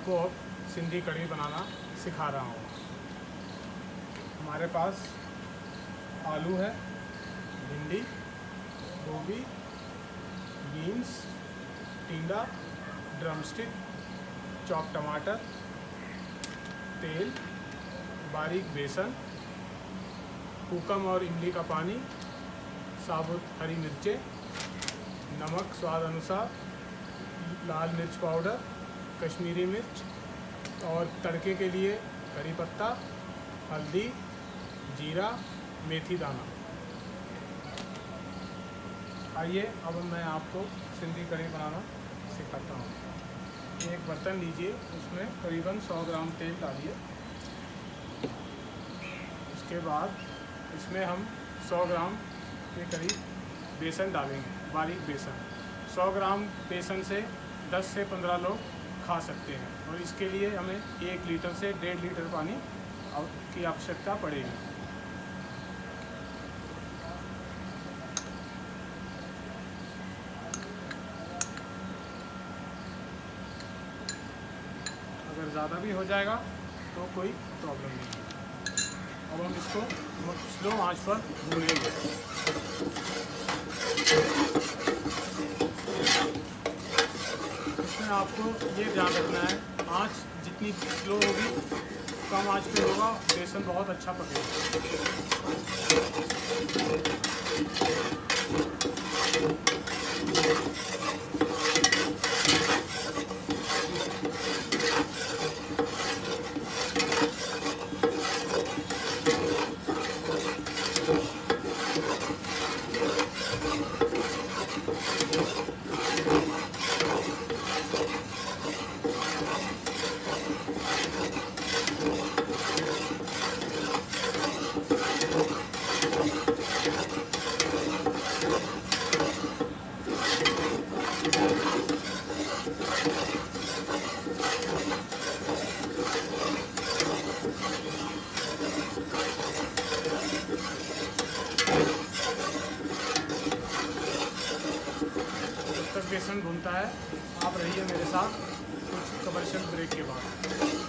आपको अब सिंधी कढ़ी बनाना सिखा रहा हूँ। हमारे पास आलू है, भिंडी, गोभी, बीन्स, टिंडा, ड्रमस्टिक, चॉप टमाटर, तेल, बारीक बेसन, कूकम और इमली का पानी, साबुत हरी मिर्चें, नमक स्वाद अनुसार, लाल मिर्च पाउडर, कश्मीरी मिर्च और तड़के के लिए करी पत्ता, हल्दी, जीरा, मेथी दाना। आइए अब मैं आपको सिंधी कढ़ी बनाना सिखाता हूँ। एक बर्तन लीजिए, उसमें करीबन 100 ग्राम तेल डालिए। उसके बाद इसमें हम 100 ग्राम के करीब बेसन डालेंगे, बारीक बेसन। 100 ग्राम बेसन से 10 से 15 लोग खा सकते हैं और इसके लिए हमें 1 लीटर से 1.5 लीटर पानी की आवश्यकता पड़ेगी। अगर ज़्यादा भी हो जाएगा तो कोई प्रॉब्लम नहीं है। अब हम इसको स्लो आंच पर भूनेंगे। इसमें आपको ये ध्यान रखना है, आंच जितनी स्लो होगी, कम आंच पे होगा, बेसन बहुत अच्छा पकेगा। बेसन भूनता है, आप रहिए मेरे साथ कुछ कमर्शियल ब्रेक के बाद।